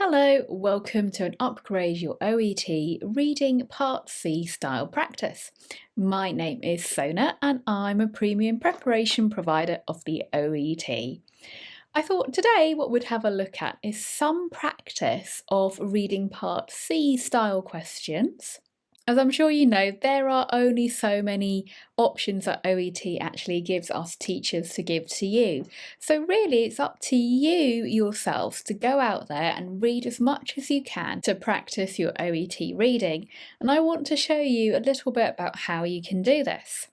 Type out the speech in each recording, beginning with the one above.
Hello, welcome to an Upgrade Your OET Reading Part C style practice. My name is Sona and I'm a premium preparation provider of the OET. I thought today what we'd have a look at is some practice of reading Part C style questions. As I'm sure you know, there are only so many options that OET actually gives us teachers to give to you. So really it's up to you yourselves to go out there and read as much as you can to practice your OET reading. And I want to show you a little bit about how you can do this.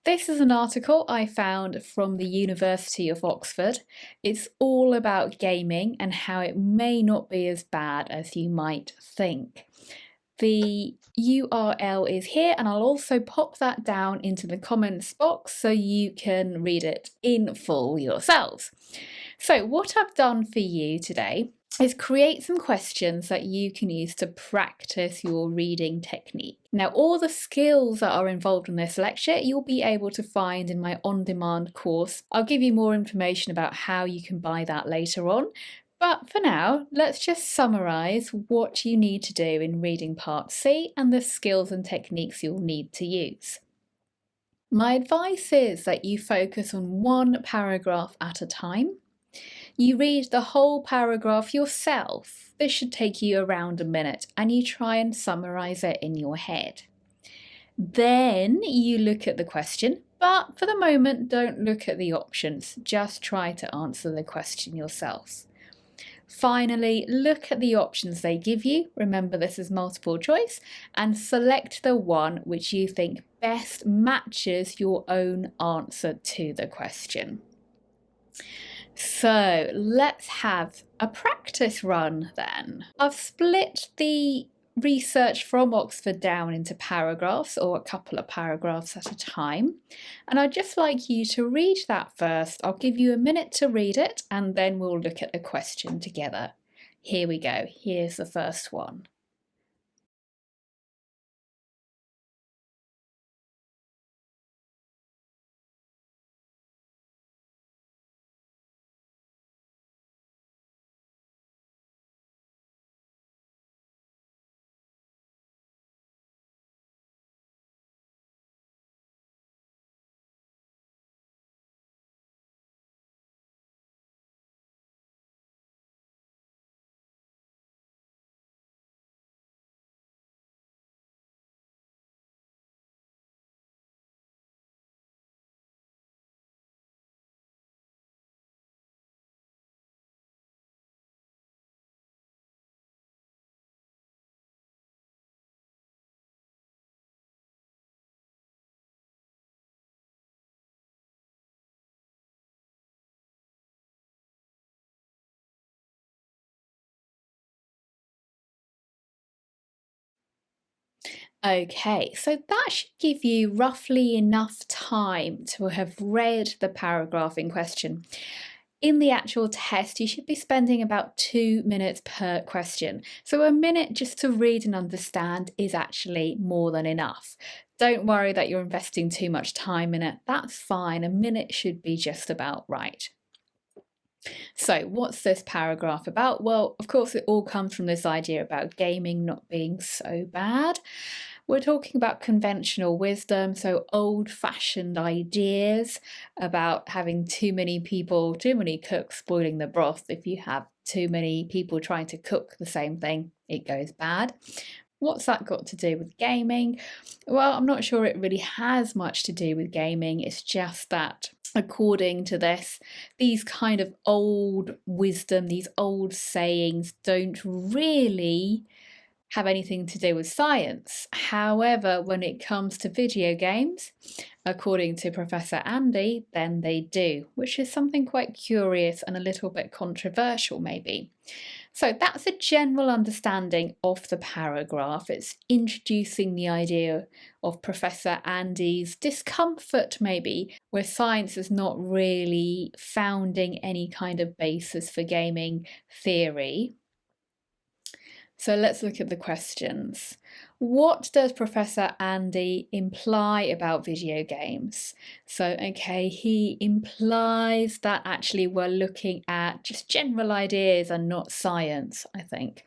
This is an article I found from the University of Oxford. It's all about gaming and how it may not be as bad as you might think. The URL is here and I'll also pop that down into the comments box so you can read it in full yourselves. So what I've done for you today is create some questions that you can use to practice your reading technique. Now, all the skills that are involved in this lecture you'll be able to find in my on-demand course. I'll give you more information about how you can buy that later on. But for now, let's just summarise what you need to do in reading Part C and the skills and techniques you'll need to use. My advice is that you focus on one paragraph at a time. You read the whole paragraph yourself. This should take you around a minute and you try and summarise it in your head. Then you look at the question, but for the moment don't look at the options, just try to answer the question yourself. Finally, look at the options they give you, remember this is multiple choice, and select the one which you think best matches your own answer to the question. So let's have a practice run then. I've split the research from Oxford down into paragraphs, or a couple of paragraphs at a time, and I'd just like you to read that first. I'll give you a minute to read it and then we'll look at the question together. Here we go, here's the first one. Okay, so that should give you roughly enough time to have read the paragraph in question. In the actual test, you should be spending about 2 minutes per question. So a minute just to read and understand is actually more than enough. Don't worry that you're investing too much time in it. That's fine. A minute should be just about right. So what's this paragraph about? Well, of course, it all comes from this idea about gaming not being so bad. We're talking about conventional wisdom, so old-fashioned ideas about having too many people, too many cooks spoiling the broth. If you have too many people trying to cook the same thing, it goes bad. What's that got to do with gaming? Well, I'm not sure it really has much to do with gaming. It's just that according to this, these kind of old wisdom, these old sayings don't really have anything to do with science. However, when it comes to video games, according to Professor Andy, then they do, which is something quite curious and a little bit controversial maybe. So that's a general understanding of the paragraph. It's introducing the idea of Professor Andy's discomfort maybe, where science is not really founding any kind of basis for gaming theory. So let's look at the questions. What does Professor Andy imply about video games? So, okay, he implies that actually we're looking at just general ideas and not science, I think.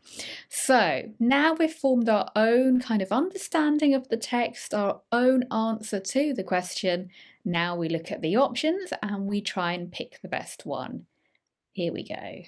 So now we've formed our own kind of understanding of the text, our own answer to the question. Now we look at the options and we try and pick the best one. Here we go.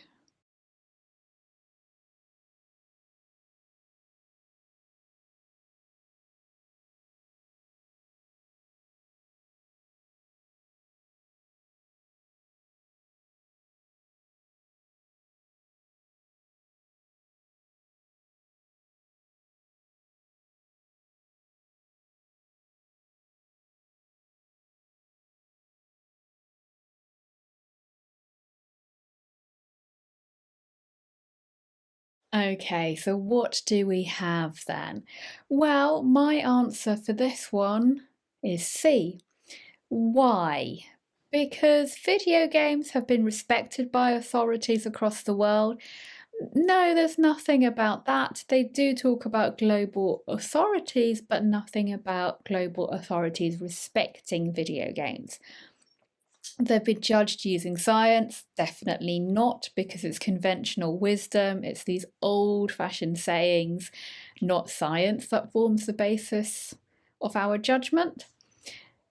Okay, so what do we have then? Well, my answer for this one is C. Why? Because video games have been respected by authorities across the world. No, there's nothing about that. They do talk about global authorities, but nothing about global authorities respecting video games. They've been judged using science, definitely not, because it's conventional wisdom, it's these old-fashioned sayings, not science, that forms the basis of our judgment.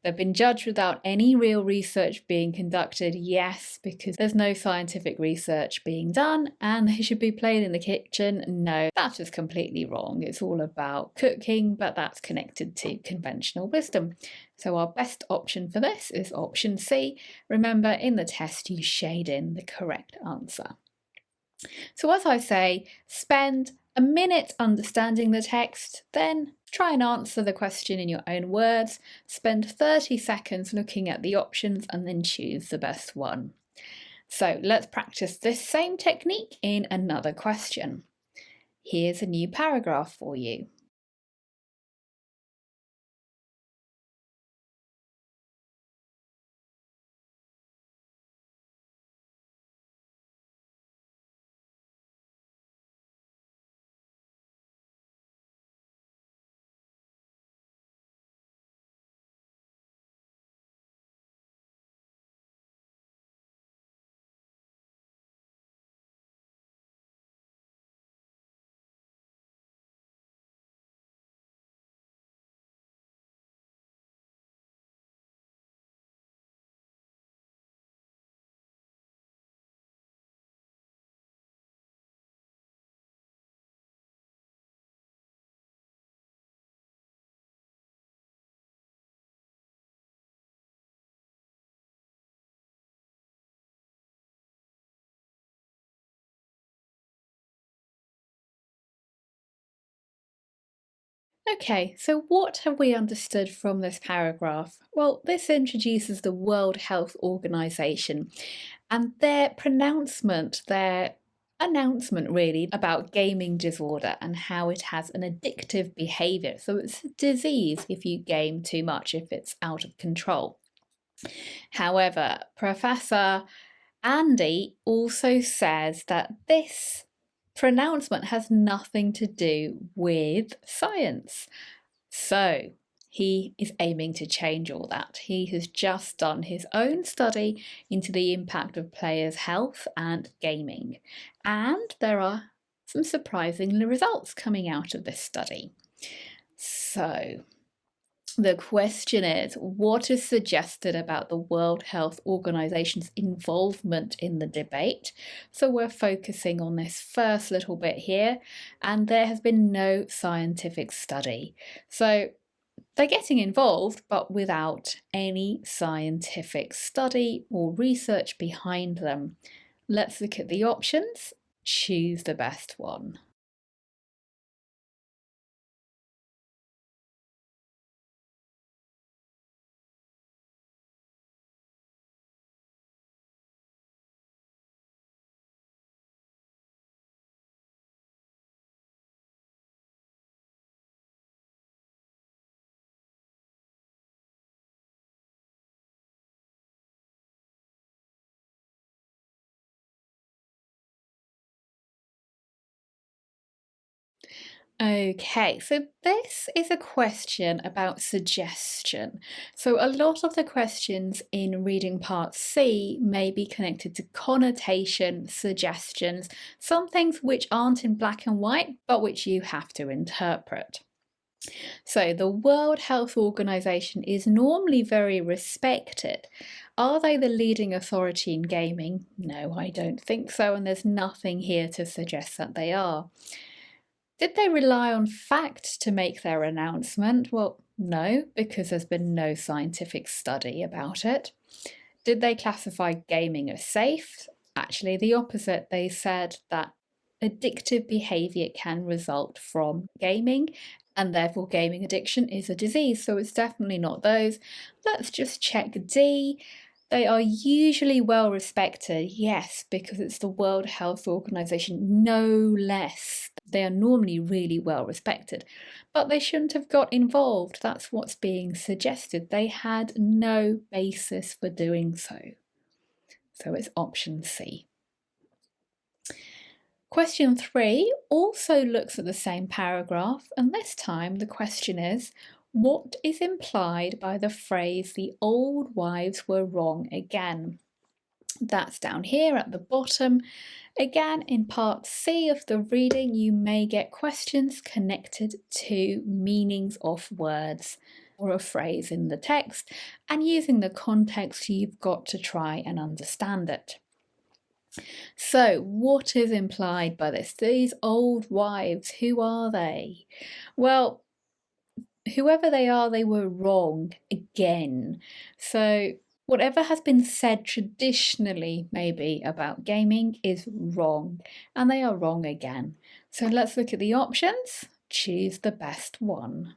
They've been judged without any real research being conducted, yes, because there's no scientific research being done, and they should be played in the kitchen. No, that's just completely wrong. It's all about cooking, but that's connected to conventional wisdom. So our best option for this is option C. Remember, in the test, you shade in the correct answer. So as I say, spend a minute understanding the text, then try and answer the question in your own words, spend 30 seconds looking at the options and then choose the best one. So let's practice this same technique in another question. Here's a new paragraph for you. Okay, so what have we understood from this paragraph? Well, this introduces the World Health Organization and their announcement really about gaming disorder and how it has an addictive behavior. So it's a disease if you game too much, if it's out of control. However, Professor Andy also says that this pronouncement has nothing to do with science. So he is aiming to change all that. He has just done his own study into the impact of players' health and gaming. And there are some surprising results coming out of this study. So the question is, what is suggested about the World Health Organization's involvement in the debate? So we're focusing on this first little bit here, and there has been no scientific study. So they're getting involved, but without any scientific study or research behind them. Let's look at the options. Choose the best one. Okay, so this is a question about suggestion. So a lot of the questions in reading part C may be connected to connotation, suggestions, some things which aren't in black and white, but which you have to interpret. So the World Health Organization is normally very respected. Are they the leading authority in gaming? No, I don't think so, and there's nothing here to suggest that they are. Did they rely on fact to make their announcement? Well, no, because there's been no scientific study about it. Did they classify gaming as safe? Actually, the opposite. They said that addictive behaviour can result from gaming, and therefore gaming addiction is a disease, so it's definitely not those. Let's just check D. They are usually well respected, yes, because it's the World Health Organization, no less. They are normally really well respected, but they shouldn't have got involved. That's what's being suggested. They had no basis for doing so. So it's option C. Question 3 also looks at the same paragraph, and this time the question is, what is implied by the phrase, the old wives were wrong again? That's down here at the bottom. Again, in part C of the reading, you may get questions connected to meanings of words or a phrase in the text, and using the context, you've got to try and understand it. So, what is implied by this? These old wives, who are they? Well, whoever they are, they were wrong again. So, whatever has been said traditionally, maybe, about gaming is wrong, and they are wrong again. So, let's look at the options. Choose the best one.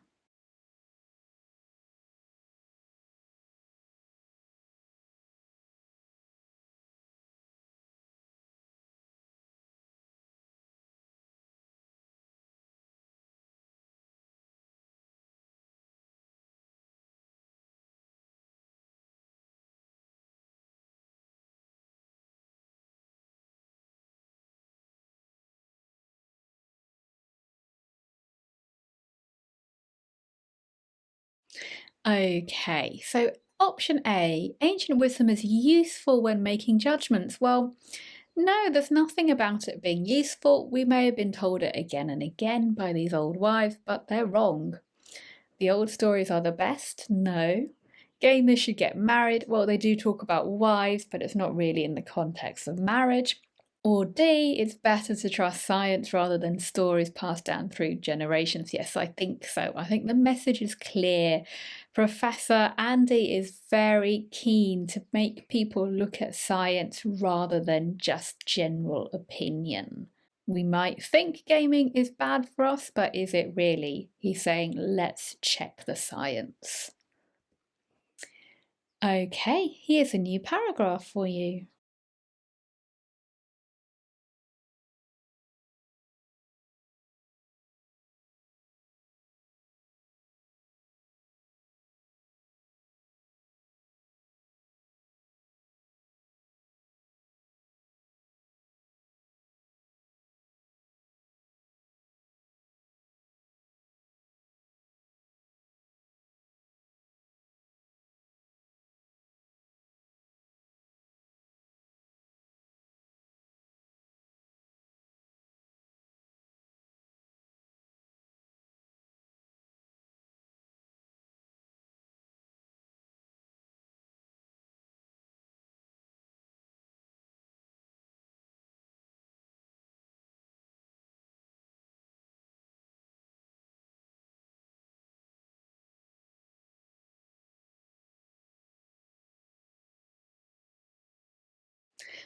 Okay, so option A, ancient wisdom is useful when making judgments. Well, no, there's nothing about it being useful. We may have been told it again and again by these old wives, but they're wrong. The old stories are the best? No. Gamers should get married. Well, they do talk about wives, but it's not really in the context of marriage. Or D, it's better to trust science rather than stories passed down through generations. Yes, I think so. I think the message is clear. Professor Andy is very keen to make people look at science rather than just general opinion. We might think gaming is bad for us, but is it really? He's saying, let's check the science. Okay, here's a new paragraph for you.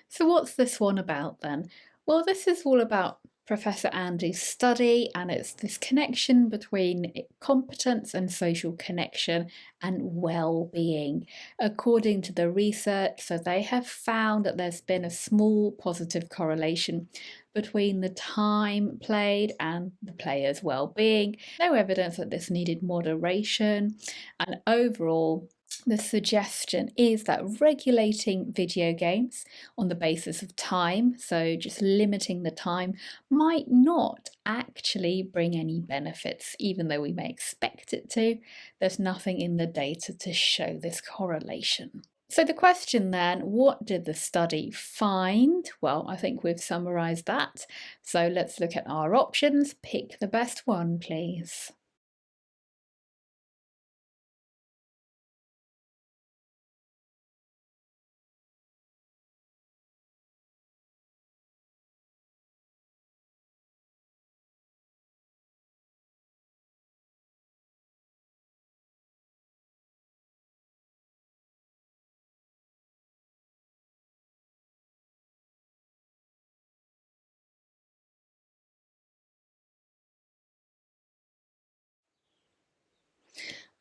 So what's this one about then? Well, this is all about Professor Andy's study, and it's this connection between competence and social connection and well-being. According to the research, so they have found that there's been a small positive correlation between the time played and the player's well-being. No evidence that this needed moderation, and overall The suggestion is that regulating video games on the basis of time, so just limiting the time, might not actually bring any benefits, even though we may expect it to. There's nothing in the data to show this correlation. So the question then, what did the study find? Well, I think we've summarised that. So let's look at our options. Pick the best one, please.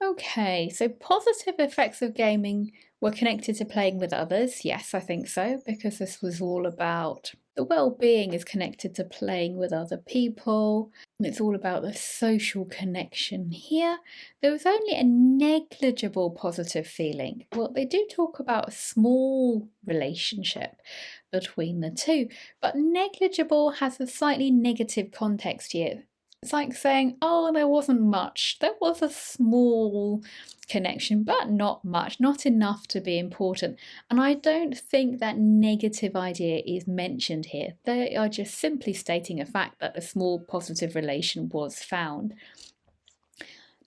Okay, so positive effects of gaming were connected to playing with others. Yes, I think so, because this was all about the well-being is connected to playing with other people. And it's all about the social connection here. There was only a negligible positive feeling. Well, they do talk about a small relationship between the two, but negligible has a slightly negative context here. It's like saying, oh, there wasn't much. There was a small connection, but not much, not enough to be important. And I don't think that negative idea is mentioned here. They are just simply stating a fact that a small positive relation was found.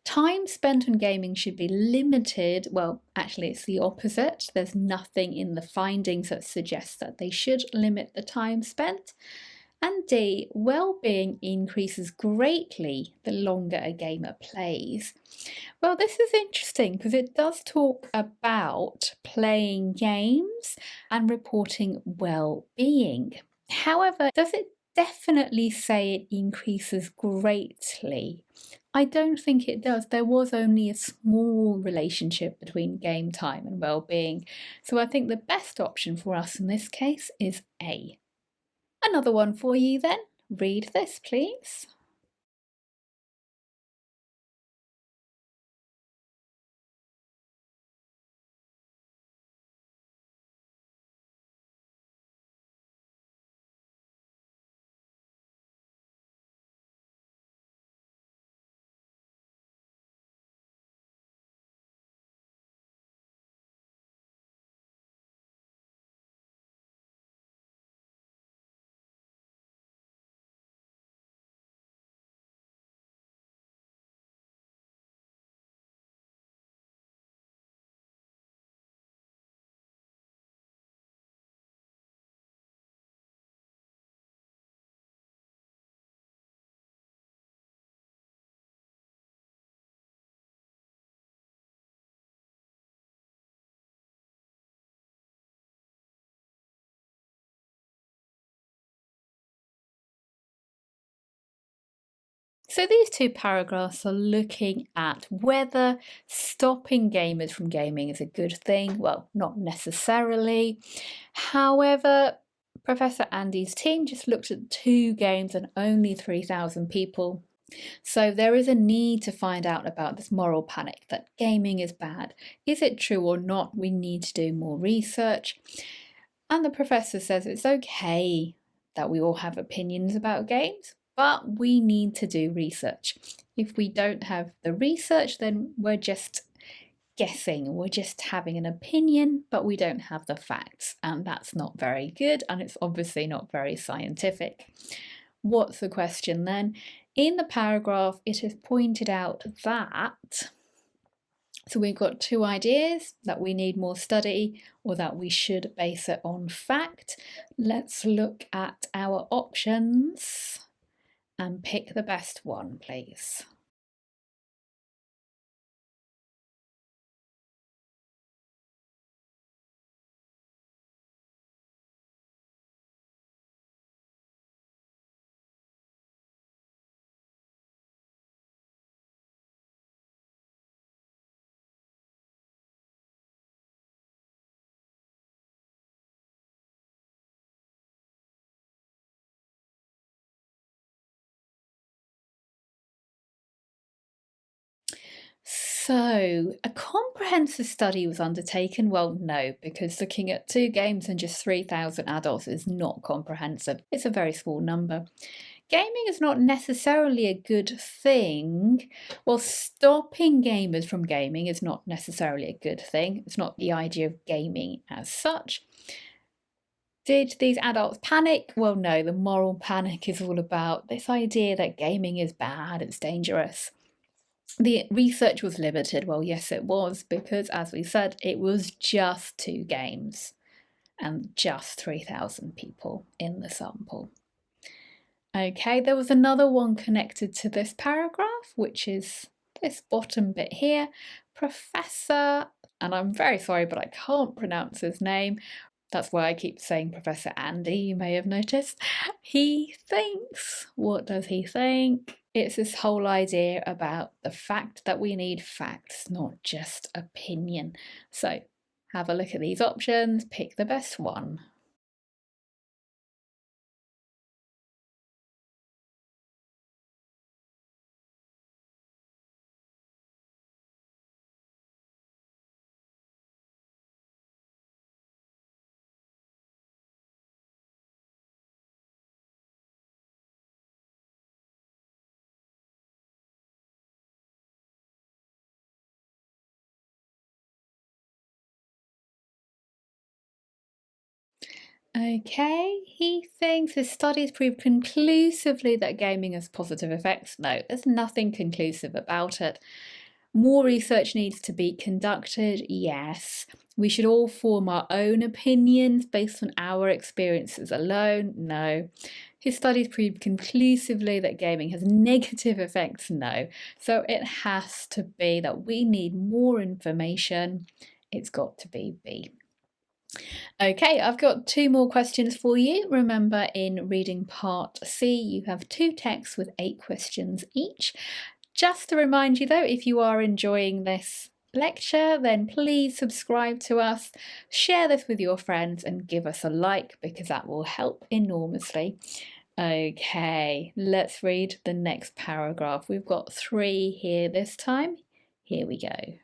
Time spent on gaming should be limited. Well, actually, it's the opposite. There's nothing in the findings that suggests that they should limit the time spent. And D, well-being increases greatly the longer a gamer plays. Well, this is interesting because it does talk about playing games and reporting well-being. However, does it definitely say it increases greatly? I don't think it does. There was only a small relationship between game time and well-being. So I think the best option for us in this case is A. Another one for you then. Read this, please. So these two paragraphs are looking at whether stopping gamers from gaming is a good thing. Well, not necessarily. However, Professor Andy's team just looked at 2 games and only 3,000 people. So there is a need to find out about this moral panic that gaming is bad. Is it true or not? We need to do more research. And the professor says it's okay that we all have opinions about games, but we need to do research. If we don't have the research, then we're just guessing, we're just having an opinion, but we don't have the facts, and that's not very good, and it's obviously not very scientific. What's the question then? In the paragraph, it is pointed out that so we've got 2 ideas, that we need more study or that we should base it on fact. Let's look at our options and pick the best one, please. So, a comprehensive study was undertaken? Well, no, because looking at 2 games and just 3,000 adults is not comprehensive. It's a very small number. Gaming is not necessarily a good thing. Well, stopping gamers from gaming is not necessarily a good thing. It's not the idea of gaming as such. Did these adults panic? Well, no, the moral panic is all about this idea that gaming is bad, it's dangerous. The research was limited. Well, yes, it was, because as we said, it was just 2 games and just 3,000 people in the sample. Okay, there was another one connected to this paragraph, which is this bottom bit here. Professor, and I'm very sorry, but I can't pronounce his name. That's why I keep saying Professor Andy, you may have noticed. He thinks. What does he think? It's this whole idea about the fact that we need facts, not just opinion. So have a look at these options, pick the best one. Okay, he thinks his studies prove conclusively that gaming has positive effects. No, there's nothing conclusive about it. More research needs to be conducted, yes. We should all form our own opinions based on our experiences alone, no. His studies prove conclusively that gaming has negative effects, no. So it has to be that we need more information. It's got to be B. Okay, I've got 2 more questions for you. Remember, in reading part C, you have 2 texts with 8 questions each. Just to remind you though, if you are enjoying this lecture, then please subscribe to us, share this with your friends and give us a like, because that will help enormously. Okay, let's read the next paragraph. We've got 3 here this time. Here we go.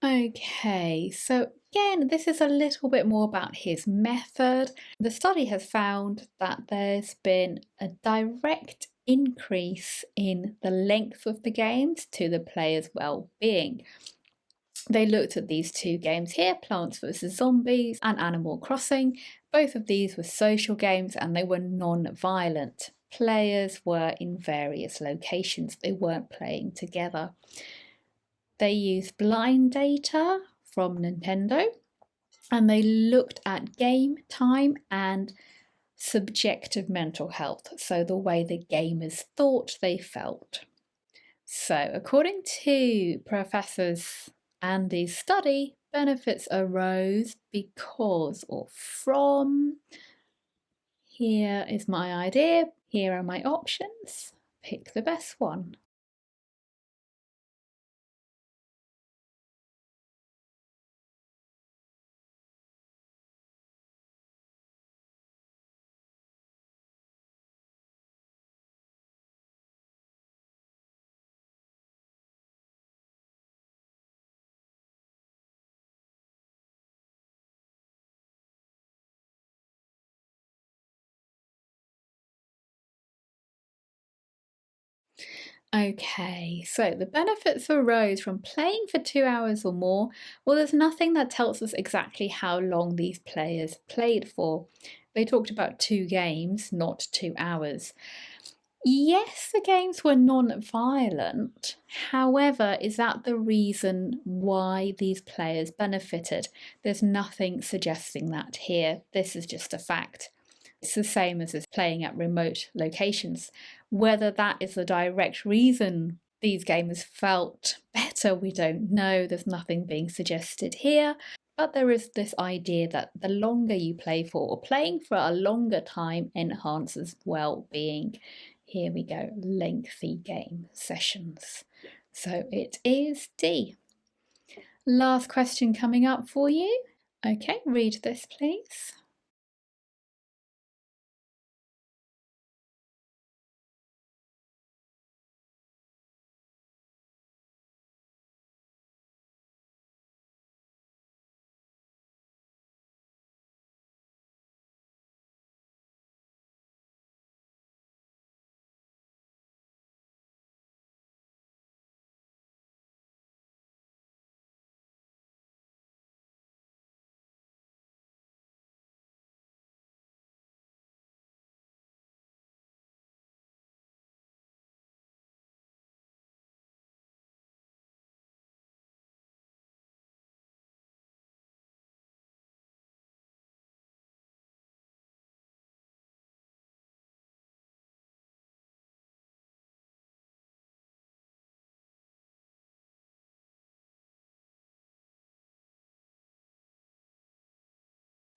Okay, so again, this is a little bit more about his method. The study has found that there's been a direct increase in the length of the games to the player's well-being. They looked at these 2 games here, Plants vs Zombies and Animal Crossing. Both of these were social games and they were non-violent. Players were in various locations, they weren't playing together. They used blind data from Nintendo and they looked at game time and subjective mental health, so the way the gamers thought they felt. So, according to Professor Andy's study, benefits arose because or from. Here is my idea, here are my options. Pick the best one. Okay, so the benefits arose from playing for 2 hours or more. Well, there's nothing that tells us exactly how long these players played for. They talked about 2 games, not 2 hours. Yes, the games were non-violent. However, is that the reason why these players benefited? There's nothing suggesting that here. This is just a fact. It's the same as playing at remote locations. Whether that is the direct reason these gamers felt better, we don't know. There's nothing being suggested here. But there is this idea that the longer you play for, or playing for a longer time, enhances well-being. Here we go, lengthy game sessions. So it is D. Last question coming up for you. Okay, read this please.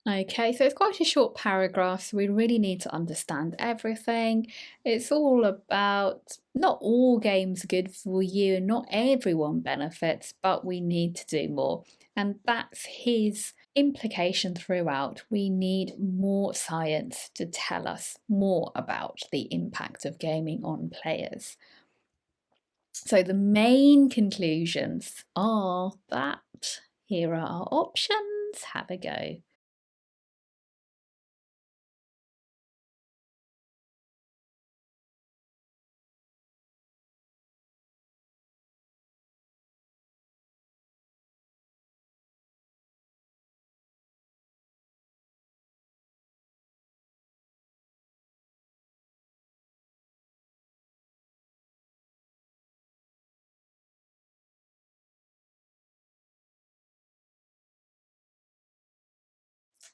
Okay, so it's quite a short paragraph, so we really need to understand everything. It's all about not all games are good for you and not everyone benefits, but we need to do more. And that's his implication throughout. We need more science to tell us more about the impact of gaming on players. So the main conclusions are that here are our options. Have a go.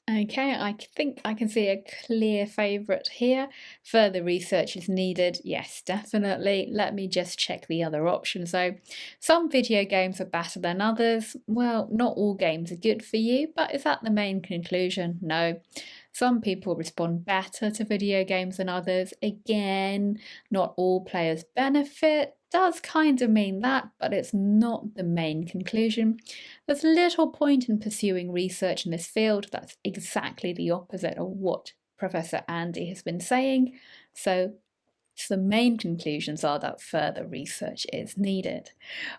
Okay, I think I can see a clear favourite here. Further research is needed. Yes, definitely. Let me just check the other options though. Some video games are better than others. Well, not all games are good for you, but is that the main conclusion? No. Some people respond better to video games than others. Again, not all players benefit. Does kind of mean that, but it's not the main conclusion. There's little point in pursuing research in this field. That's exactly the opposite of what Professor Andy has been saying. So the main conclusions are that further research is needed.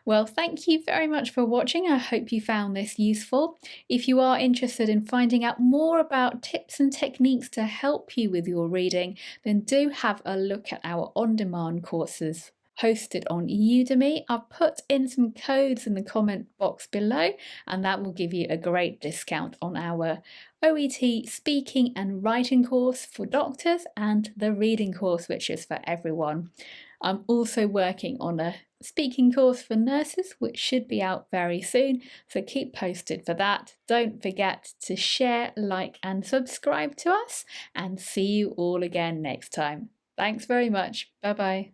Well, thank you very much for watching. I hope you found this useful. If you are interested in finding out more about tips and techniques to help you with your reading, then do have a look at our on-demand courses hosted on Udemy. I've put in some codes in the comment box below, and that will give you a great discount on our OET speaking and writing course for doctors and the reading course, which is for everyone. I'm also working on a speaking course for nurses, which should be out very soon, so keep posted for that. Don't forget to share, like and subscribe to us, and see you all again next time. Thanks very much. Bye bye.